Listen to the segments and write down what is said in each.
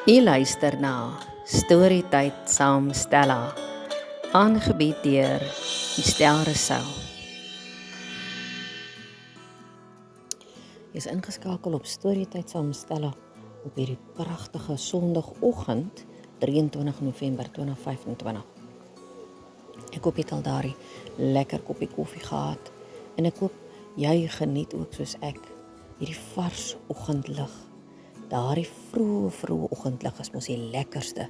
U luister na Storytyd saam Stella, aangebied deur Estel Rousseau. Jy is ingeskakel op Storytyd saam Stella op hierdie pragtige Sondagoggend, 23 November 2025. Ek hoop jy het al daardie lekker koppie koffie gehad en ek hoop jy geniet ook soos ek hierdie vars oggendlig. Daardie vroeë oggendlig is mos die lekkerste,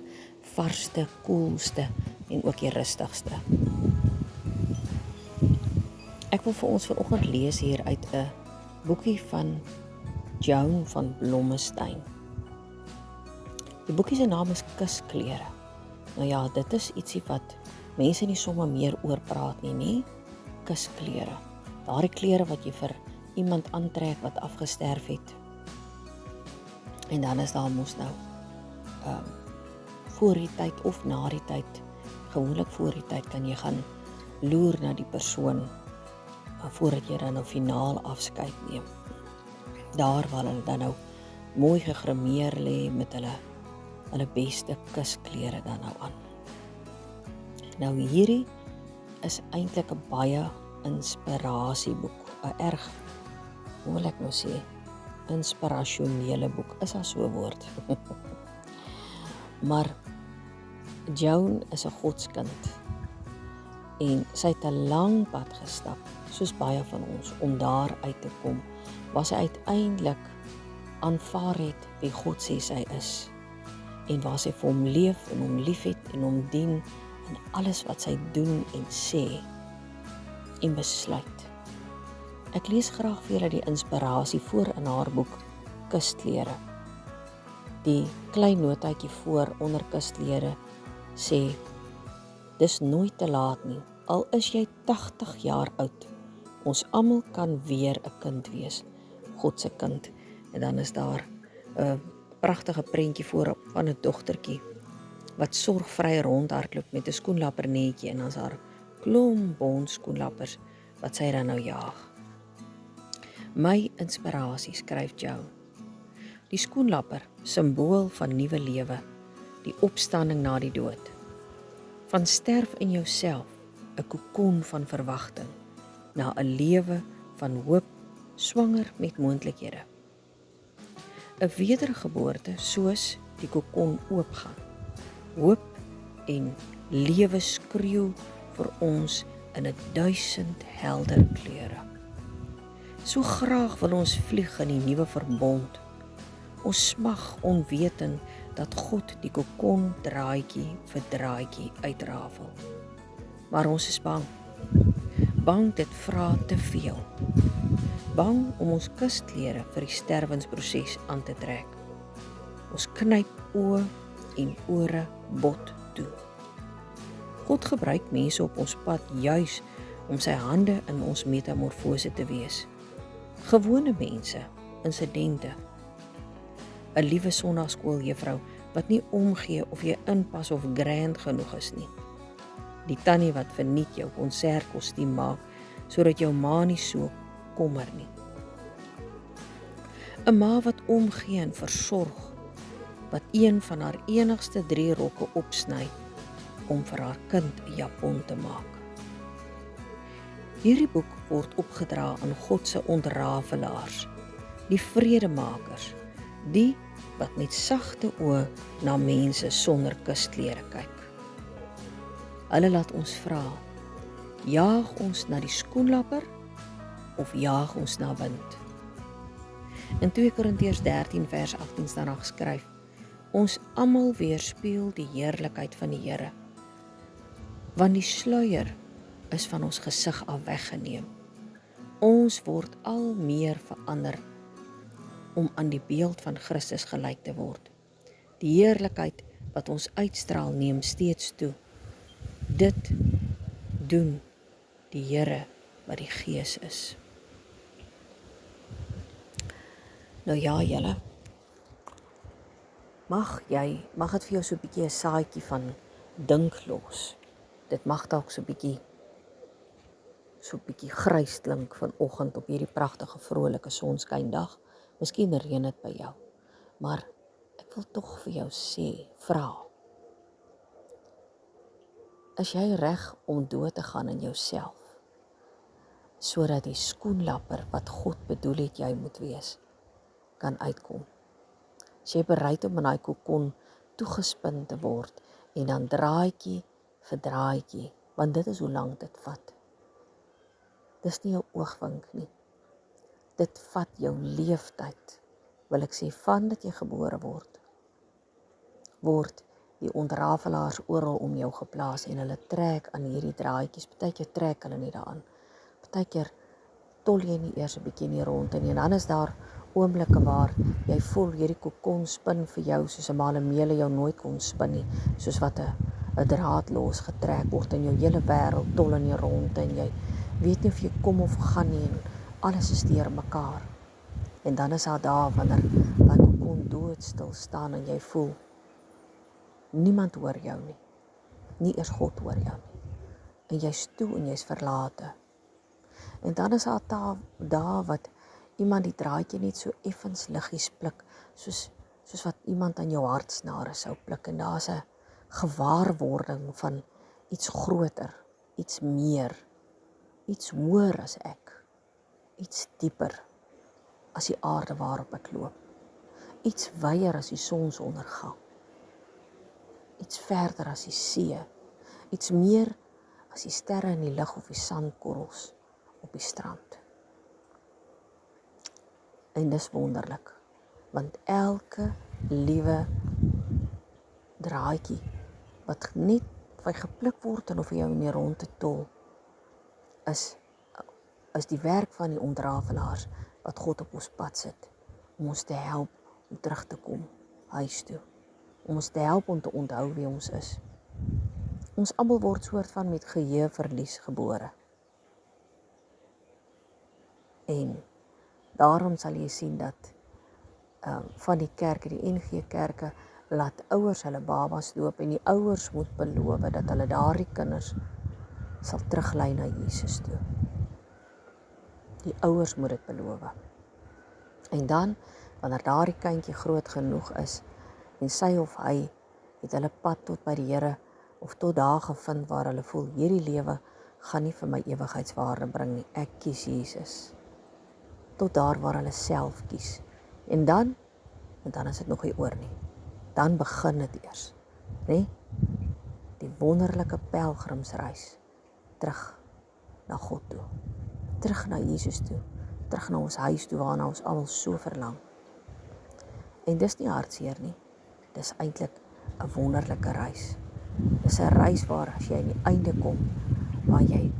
varsste, koelste en ook die rustigste. Ek wil vir ons vanoggend lees hier uit 'n boekie van Joan van Blommestein. Die boekie se naam is Kusklere. Nou ja, dit is ietsie wat mense nie sommer meer oor praat nie, kusklere. Daardie klere wat jy vir iemand aantrek wat afgesterf het. En dan is daar mos nou voor die tyd of na die tyd, gewoonlik voor die tyd kan jy gaan loer na die persoon voordat jy dan nou finaal afskeid neem. Daar waar hulle dan nou mooi gegrimeer lê met hulle beste kusklere dan nou aan. Nou hierdie is eintlik 'n baie inspirasieboek, 'n erg, hoe wil ek nou sê, inspirasionele boek, is daar so 'n woord? Maar Joan is 'n godskind en sy het 'n lang pad gestap, soos baie van ons, om daar uit te kom, waar sy uiteindelik aanvaar het wie God sê sy is en waar sy vir hom leef en hom liefhet en hom dien in alles wat sy doen en sê en besluit. Ek lees graag vir julle die inspirasie voor in haar boek Kusklere. Die klein notaatjie voor onder kusklere sê: dis nooit te laat nie, al is jy 80 jaar oud. Ons almal kan weer 'n kind wees, God se kind. En dan is daar 'n pragtige prentjie voorop van 'n dogtertjie wat sorgvry rondhardloop met 'n skoenlappernetjie en dan is haar klomp bondskoenlappers wat sy dan nou jaag. My inspirasie, skryf Joan. Die skoenlapper, simbool van nuwe lewe, die opstanding na die dood. Van sterf in jouself, 'n kokon van verwagting, na 'n lewe van hoop, swanger met moontlikhede. 'n wedergeboorte soos die kokon oopgaan. Hoop en lewe skreeu vir ons in 1000 helder kleure. So graag wil ons vlieg in die nuwe verbond. Ons smag onwetend dat God die kokon draadjie vir draadjie uitrafel. Maar ons is bang. Bang dit vra te veel. Bang om ons kusklere vir die sterwensproses aan te trek. Ons knyp oë en ore bot toe. God gebruik mense op ons pad juis om sy hande in ons metamorfose te wees. Gewone mense, insidente. 'n liewe sonnaarskooljuffrou wat nie omgee of jy inpas of grand genoeg is nie. Die tannie wat verniet jou konsertkostuum maak sodat jou ma nie so kommer nie. 'n ma wat omgee en versorg, wat een van haar enigste 3 rokke opsny om vir haar kind 'n japon te maak. Hierdie boek word opgedra aan God se ontrafelaars, die vredemakers, die wat met sagte oë na mense sonder kusklere kyk. Hulle laat ons vra, jaag ons na die skoenlapper of jaag ons na wind? In 2 Korintiërs 13 vers 18 staan daar geskryf: ons almal weerspieël die heerlikheid van die Here, want die sluier is van ons gesig af weggeneem. Ons word al meer verander om aan die beeld van Christus gelyk te word. Die heerlikheid wat ons uitstraal neem steeds toe. Dit doen die Here wat die Gees is. Nou ja, julle, mag dit vir jou so 'n bietjie 'n saadjie van dink los. Dit mag dalk so 'n bietjie grys klink vanoggend op hierdie pragtige vrolike sonskyndag. Miskien reën dit by jou, maar ek ek wil tog vir jou sê, vra, is jy reg om dood te gaan in jouself, sodat die skoenlapper wat God bedoel het jy moet wees, kan uitkom? Is jy bereid om in daai kokon toegespin te word en dan draadjie vir draadjie, want dit is hoe lank dit vat. Dis nie jou oogwink nie. Dit vat jou leeftyd, wil ek sê, van dat jy gebore word die ontrafelaars oral om jou geplaas en hulle trek aan hierdie draadjies. Partykeer trek hulle nie daaraan. Partykeer tol jy nie eers 'n bietjie nie rond nie. En dan is daar oomblikke waar jy voel hierdie kokon spin vir jou soos 'n malemele jou nooit kon spin nie, soos wat 'n draad losgetrek word en jou hele wêreld tol in jou rond en jy weet nie of jy kom of gaan nie en alles is deur mekaar. En dan is daar daar wanneer daai kokon doodstil staan en jy voel niemand hoor jou nie. Nie eers God hoor jou nie. En jy's toe en jy's verlate. En dan is daar daar wat iemand die draadjie net so effens liggies pluk, soos wat iemand aan jou hartsnare sou pluk. En daar's 'n gewaarwording van iets groter, iets meer, iets hoër as ek, iets dieper as die aarde waarop ek loop, iets wyer as die sonsondergang, iets verder as die see, iets meer as die sterre in die lug of die sandkorrels op die strand. En dis wonderlik, want elke liewe draadjie wat net gepluk word en of jou in die ronde tol, is die werk van die ontrafelaars wat God op ons pad sit, om ons te help om terug te kom huis toe, om ons te help om te onthou wie ons is. Ons almal word soort van met geheueverlies gebore. En daarom sal jy sien dat van die kerke, die NG Kerke, laat ouers hulle babas doop en die ouers moet beloof dat hulle daardie kinders sal teruglei na Jesus toe. Die ouers moet dit beloof. En dan, wanneer daardie kindjie groot genoeg is en sy of hy het hulle pad tot by die Here of tot daar gevind waar hulle voel hierdie lewe gaan nie vir my ewigheidswaarde bring nie, ek kies Jesus. Tot daar waar hulle self kies. En dan is dit nog nie oor nie. Dan begin dit eers, né? Die wonderlike pelgrimsreis terug na God toe, terug na Jesus toe, terug na ons huis toe waarna ons almal so verlang. En dis nie hartseer nie, dis eintlik 'n wonderlike reis. Dis 'n reis waar as jy aan die einde kom, waar jy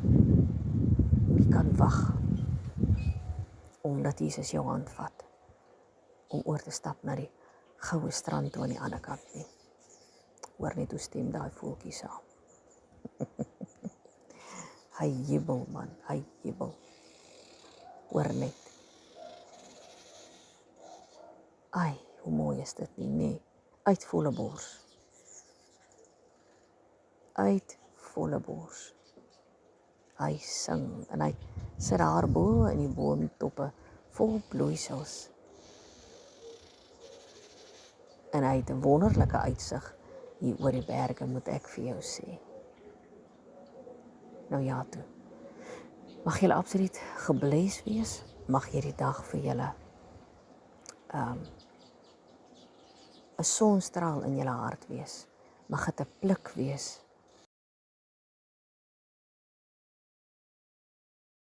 nie kan wag omdat Jesus jou hand vat om oor te stap na die goue strand toe aan die ander kant nie. Hoor net hoe stem daai voeltjie saam. Hy jubel man, hy jubel. Hoor net. Ai, hoe mooi is dit nie, nee. Uit volle bors. Uit volle bors. Hy sing en hy sit daar bo in die boomtoppe vol bloeisels. En hy het 'n wonderlike uitsig hier oor die berge, moet ek vir jou sê. Nou ja toe. Mag julle absoluut gebless wees. Mag hierdie dag vir julle 'n sonstraal in julle hart wees. Mag dit 'n pluk wees